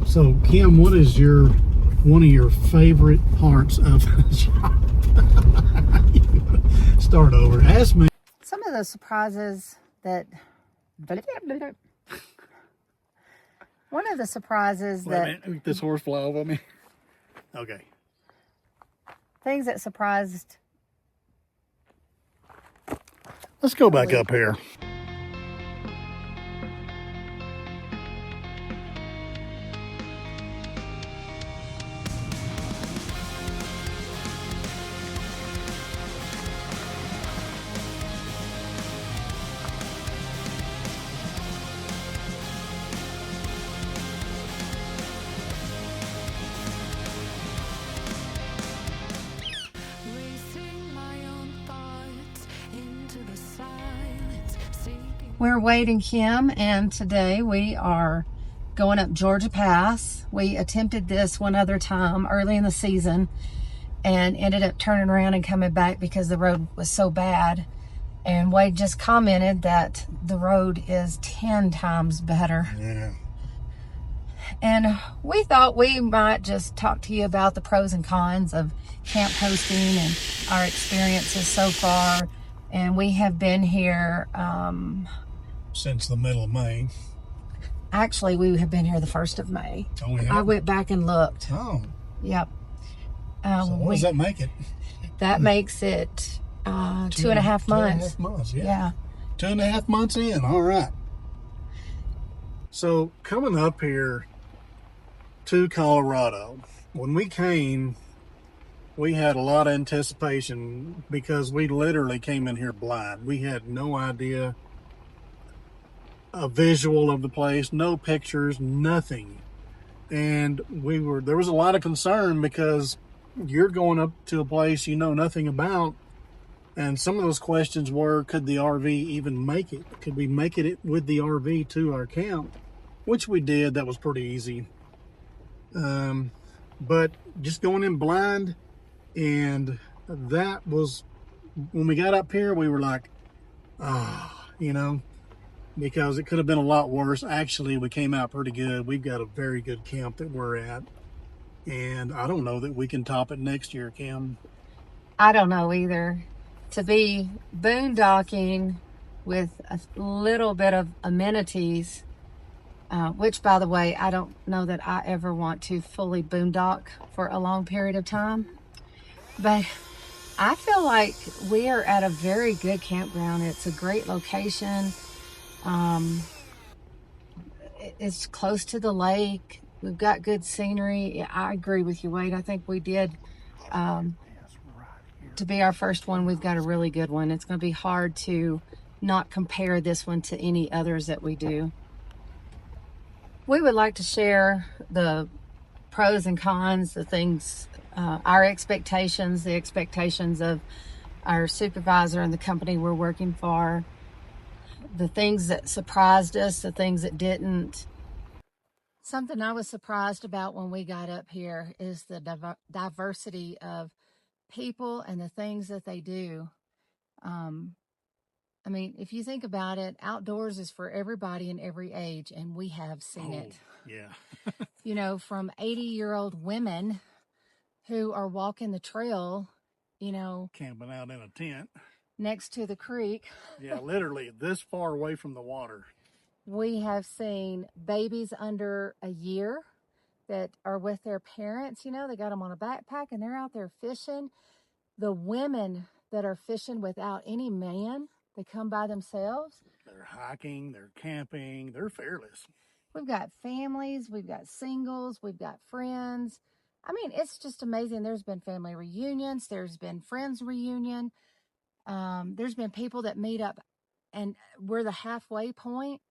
So, Kim, what is one of your favorite parts of the shop? Start over. Ask me. Some of the surprises that... One of the surprises Wait a minute, this horse fly over me. Okay. Things that surprised... Let's go back up here. We're waiting Kim, and today we are going up Georgia Pass. We attempted this one other time early in the season and ended up turning around and coming back because the road was so bad. And Wade just commented that the road is 10 times better. Yeah. And we thought we might just talk to you about the pros and cons of camp hosting and our experiences so far. And we have been here Since the middle of May. actually, we have been here the 1st of May. Oh, yeah. I went back and looked. Oh. Yep. So what does that make it? That makes it 2.5 months. 2.5 months, yeah. Yeah. 2.5 months in, all right. So coming up here to Colorado, when we came, we had a lot of anticipation because we literally came in here blind. We had no idea, a visual of the place, no pictures, nothing. And there was a lot of concern because you're going up to a place you know nothing about. And some of those questions were, could the RV even make it? Could we make it with the RV to our camp? Which we did. That was pretty easy. But just going in blind, and that was, when we got up here, we were like, because it could have been a lot worse. Actually, we came out pretty good. We've got a very good camp that we're at. And I don't know that we can top it next year, Kim. I don't know either. To be boondocking with a little bit of amenities, which, by the way, I don't know that I ever want to fully boondock for a long period of time. But I feel like we are at a very good campground. It's a great location. It's close to the lake. We've got good scenery. I agree with you, Wade. I think we did. To be our first one, we've got a really good one. It's going to be hard to not compare this one to any others that we do. We would like to share the pros and cons, the things, our expectations, the expectations of our supervisor and the company we're working for, the things that surprised us, the things that didn't. Something I was surprised about when we got up here is the diversity of people and the things that they do. I mean, if you think about it, outdoors is for everybody in every age, and we have seen it. Yeah. From 80-year-old women who are walking the trail, Camping out in a tent. Next to the creek. Yeah, literally this far away from the water. We have seen babies under a year that are with their parents. They got them on a backpack and they're out there fishing. The women that are fishing without any man, they come by themselves. They're hiking, they're camping, they're fearless. We've got families, we've got singles, we've got friends. I mean, it's just amazing. There's been family reunions, there's been friends reunion. There's been people that meet up and we're the halfway point.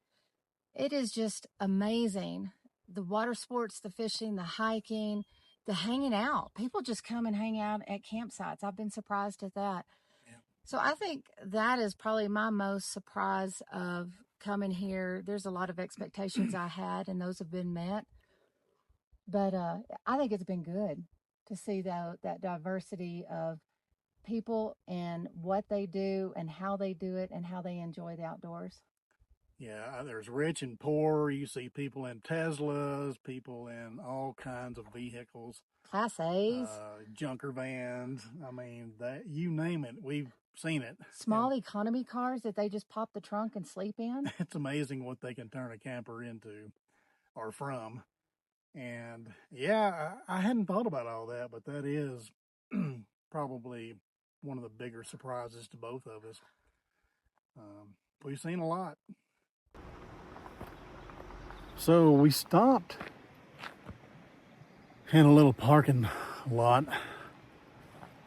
It is just amazing. The water sports, the fishing, the hiking, the hanging out. People just come and hang out at campsites. I've been surprised at that. Yeah. So I think that is probably my most surprise of coming here. There's a lot of expectations I had, and those have been met. But I think it's been good to see that diversity of people and what they do and how they do it and how they enjoy the outdoors. Yeah, there's rich and poor. You see people in Teslas, people in all kinds of vehicles, Class A's, junker vans. I mean, that you name it, we've seen it. small economy cars that they just pop the trunk and sleep in. It's amazing what they can turn a camper into or from. And yeah, I hadn't thought about all that, but that is probably one of the bigger surprises to both of us. We've seen a lot. So we stopped in a little parking lot.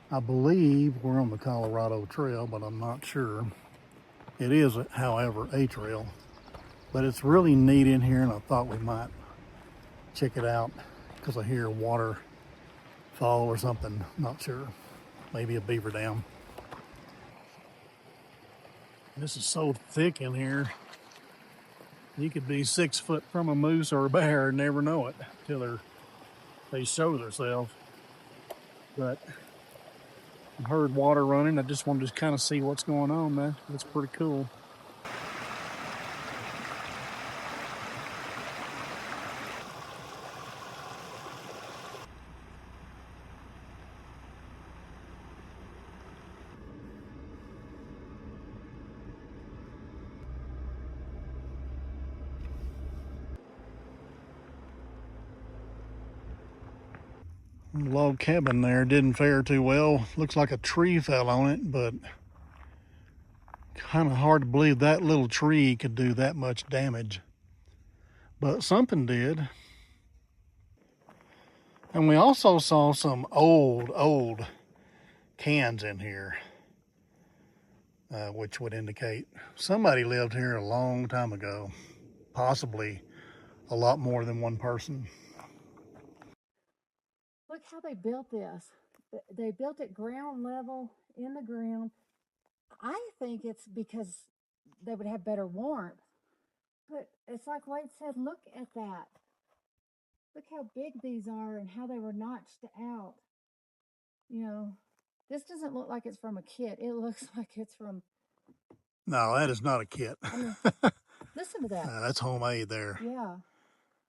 I believe we're on the Colorado Trail, but I'm not sure. It is, however, a trail. But it's really neat in here, and I thought we might check it out because I hear waterfall or something. Not sure. Maybe a beaver dam. This is so thick in here. You could be 6 foot from a moose or a bear and never know it until they show themselves. But I heard water running. I just wanted to kind of see what's going on, man. That's pretty cool. Log cabin there didn't fare too well. Looks like a tree fell on it, but kind of hard to believe that little tree could do that much damage. But something did. And we also saw some old cans in here, which would indicate somebody lived here a long time ago, possibly a lot more than one person. Look how they built this. They built it ground level in the ground. I think it's because they would have better warmth. But it's like Wade said, look at that. Look how big these are and how they were notched out. You know, this doesn't look like it's from a kit. It looks like it's from... No, that is not a kit. I mean, listen to that. That's homemade there. Yeah.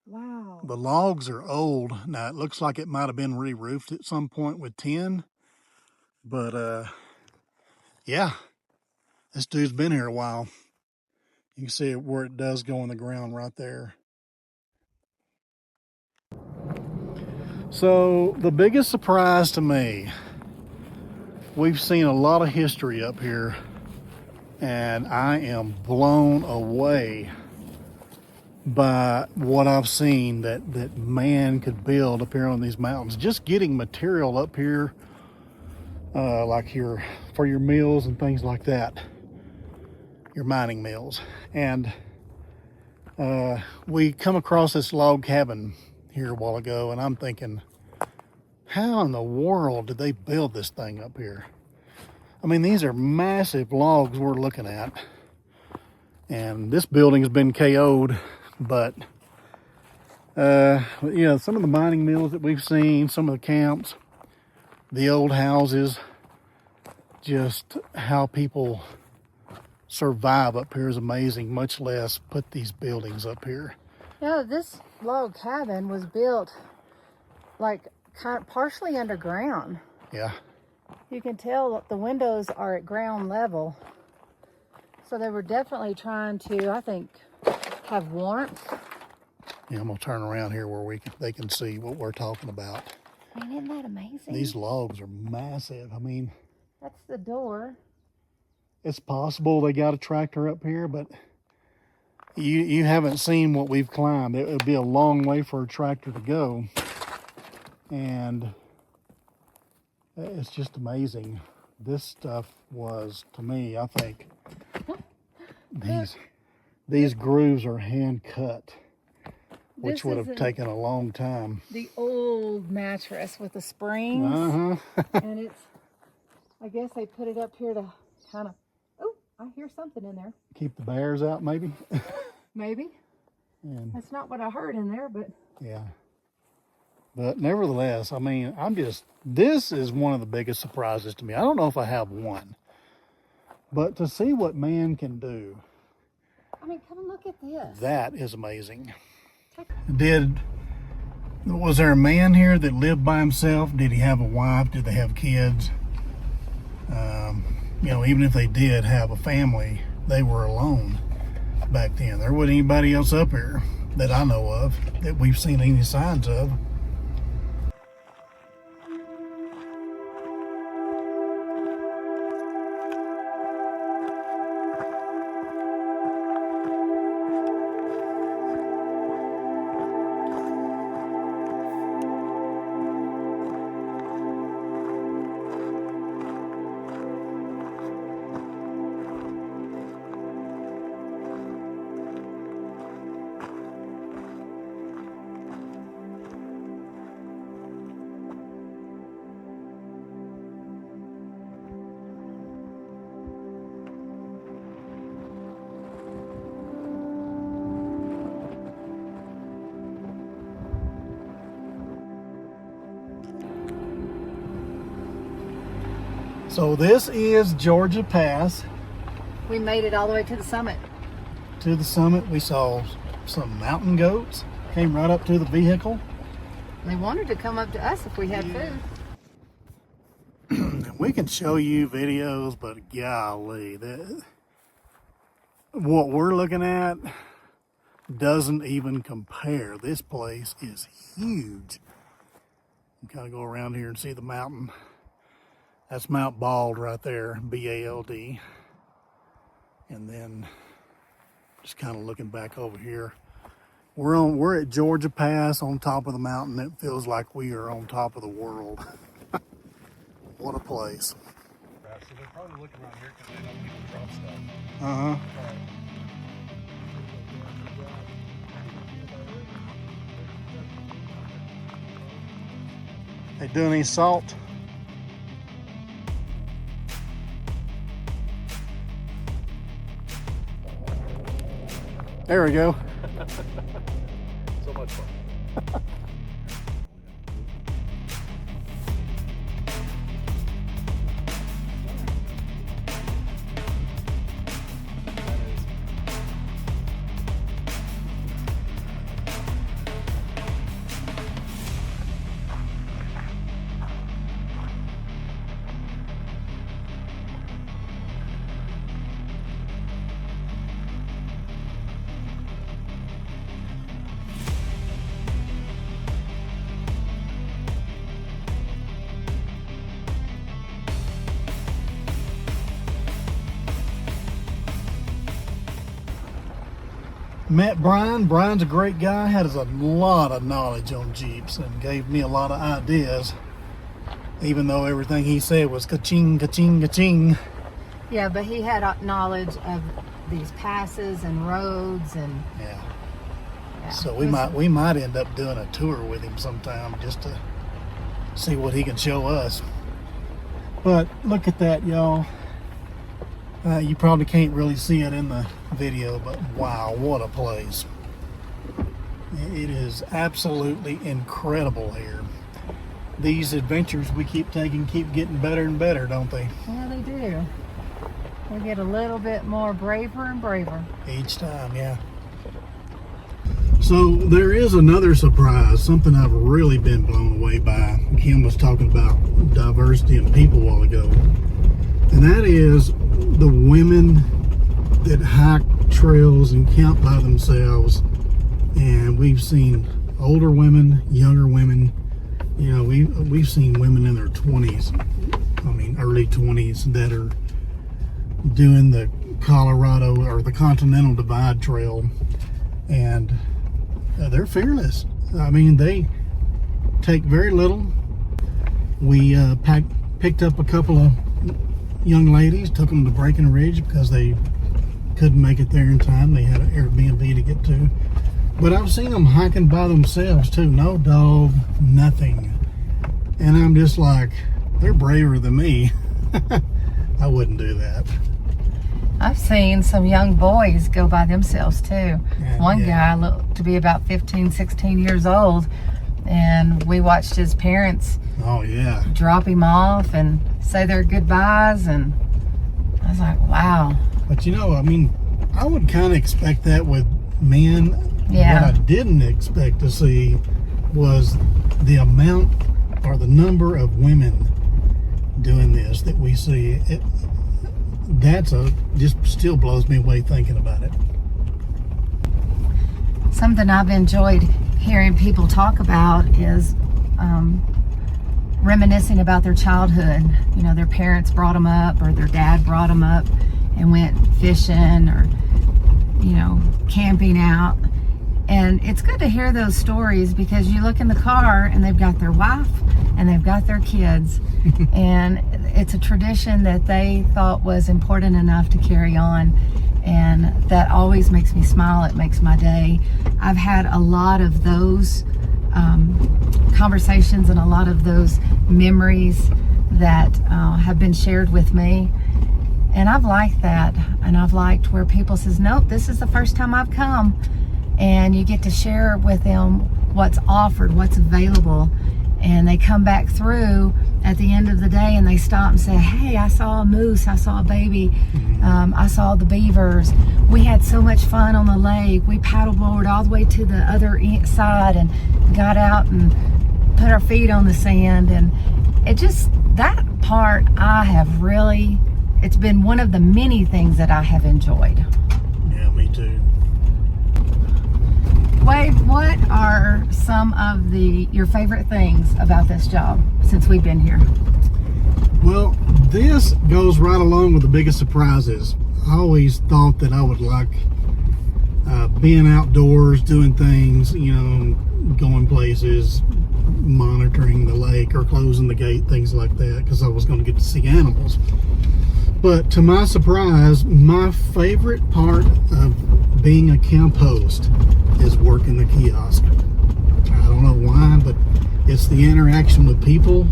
Wow. The logs are old. Now, it looks like it might have been re-roofed at some point with tin. But, yeah, this dude's been here a while. You can see where it does go in the ground right there. So, the biggest surprise to me, we've seen a lot of history up here, and I am blown away by what I've seen that man could build up here on these mountains. Just getting material up here, like for your meals and things like that, your mining mills. And we come across this log cabin here a while ago, and I'm thinking, how in the world did they build this thing up here? I mean, these are massive logs we're looking at, and this building has been KO'd. But yeah, some of the mining mills that we've seen, some of the camps, the old houses, just how people survive up here is amazing, much less put these buildings up here. Yeah, this log cabin was built like kind of partially underground. Yeah. You can tell the windows are at ground level. So they were definitely trying to, I think, have warmth. Yeah, I'm gonna turn around here where they can see what we're talking about. I mean, isn't that amazing? These logs are massive. I mean, that's the door. It's possible they got a tractor up here, but you haven't seen what we've climbed. It would be a long way for a tractor to go, and it's just amazing. This stuff was, to me, I think these grooves are hand cut, which would have taken a long time. The old mattress with the springs. And it's, I guess they put it up here to kind of, oh, I hear something in there. Keep the bears out, maybe? Maybe. And that's not what I heard in there, but. Yeah. But nevertheless, I mean, this is one of the biggest surprises to me. I don't know if I have one, but to see what man can do I mean, come and look at this. That is amazing. Was there a man here that lived by himself? Did he have a wife? Did they have kids? You know, even if they did have a family, they were alone back then. There wasn't anybody else up here that I know of that we've seen any signs of. So this is Georgia Pass. We made it all the way to the summit. To the summit, we saw some mountain goats. Came right up to the vehicle. They wanted to come up to us if we had food. And we can show you videos, but golly, what we're looking at doesn't even compare. This place is huge. You kind of go around here and see the mountain. That's Mount Bald right there, B-A-L-D. And then just kind of looking back over here. We're at Georgia Pass on top of the mountain. It feels like we are on top of the world. What a place. Right, so they're probably looking around here because they know people drop stuff. Uh-huh. They doing any salt? There we go. So much fun. Met Brian. Brian's a great guy, has a lot of knowledge on Jeeps and gave me a lot of ideas, even though everything he said was ka-ching, ka-ching, ka-ching. Yeah, but he had knowledge of these passes and roads and yeah. So we might end up doing a tour with him sometime just to see what he can show us. But look at that, y'all. You probably can't really see it in the video, but wow, what a place. It is absolutely incredible here. These adventures we keep taking keep getting better and better, don't they? Yeah, they do. We get a little bit more braver and braver. Each time, yeah. So there is another surprise, something I've really been blown away by. Kim was talking about diversity in people a while ago. And that is the women that hike trails and camp by themselves. And we've seen older women, younger women. You know, we've seen women in their 20s, I mean early 20s, that are doing the Colorado or the Continental Divide Trail, and they're fearless. I mean, they take very little. We picked up a couple of young ladies, took them to Breckenridge because they couldn't make it there in time. They had an Airbnb to get to. But I've seen them hiking by themselves too. No dog, nothing. And I'm just like, they're braver than me. I wouldn't do that. I've seen some young boys go by themselves too. One guy looked to be about 15, 16 years old, and we watched his parents drop him off and say their goodbyes, and I was like, wow. But you know, I mean, I would kind of expect that with men. Yeah. What I didn't expect to see was the amount or the number of women doing this that we see. Just still blows me away thinking about it. Something I've enjoyed hearing people talk about is reminiscing about their childhood. You know, their parents brought them up, or their dad brought them up and went fishing, or, you know, camping out. And it's good to hear those stories, because you look in the car and they've got their wife and they've got their kids. And it's a tradition that they thought was important enough to carry on. And that always makes me smile. It makes my day. I've had a lot of those conversations and a lot of those memories that have been shared with me. And I've liked that. And I've liked where people says, nope, this is the first time I've come. And you get to share with them what's offered, what's available. And they come back through at the end of the day and they stop and say, hey, I saw a moose, I saw a baby, I saw the beavers. We had so much fun on the lake. We paddleboarded all the way to the other side and got out and put our feet on the sand. And it just, that part I have really, it's been one of the many things that I have enjoyed. Yeah, me too. Wade, what are some of your favorite things about this job since we've been here? Well, this goes right along with the biggest surprises. I always thought that I would like being outdoors, doing things, you know, going places, monitoring the lake or closing the gate, things like that, because I was going to get to see animals. But to my surprise, my favorite part of being a camp host is working the kiosk. I don't know why, but it's the interaction with people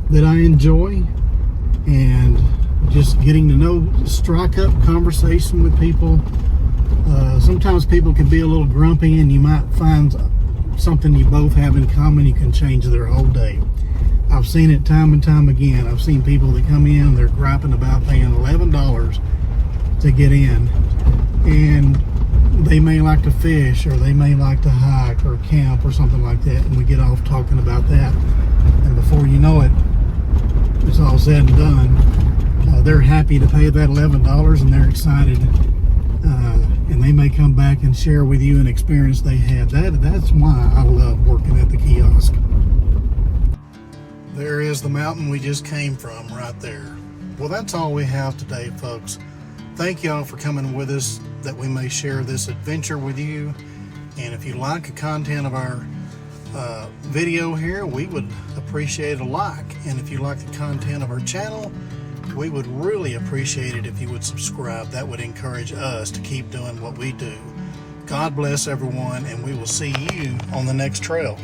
that I enjoy, and just getting to know, strike up conversation with people. Sometimes people can be a little grumpy, and you might find something you both have in common. You can change their whole day. I've seen it time and time again. I've seen people that come in, they're griping about paying $11 to get in, and they may like to fish, or they may like to hike or camp or something like that, and we get off talking about that, and before you know it, it's all said and done. They're happy to pay that $11, and they're excited, and they may come back and share with you an experience they had. That's why I love working at the kiosk. There is the mountain we just came from right there. Well, that's all we have today, folks. Thank y'all for coming with us, that we may share this adventure with you. And if you like the content of our video here, we would appreciate a like. And if you like the content of our channel, we would really appreciate it if you would subscribe. That would encourage us to keep doing what we do. God bless everyone, and we will see you on the next trail.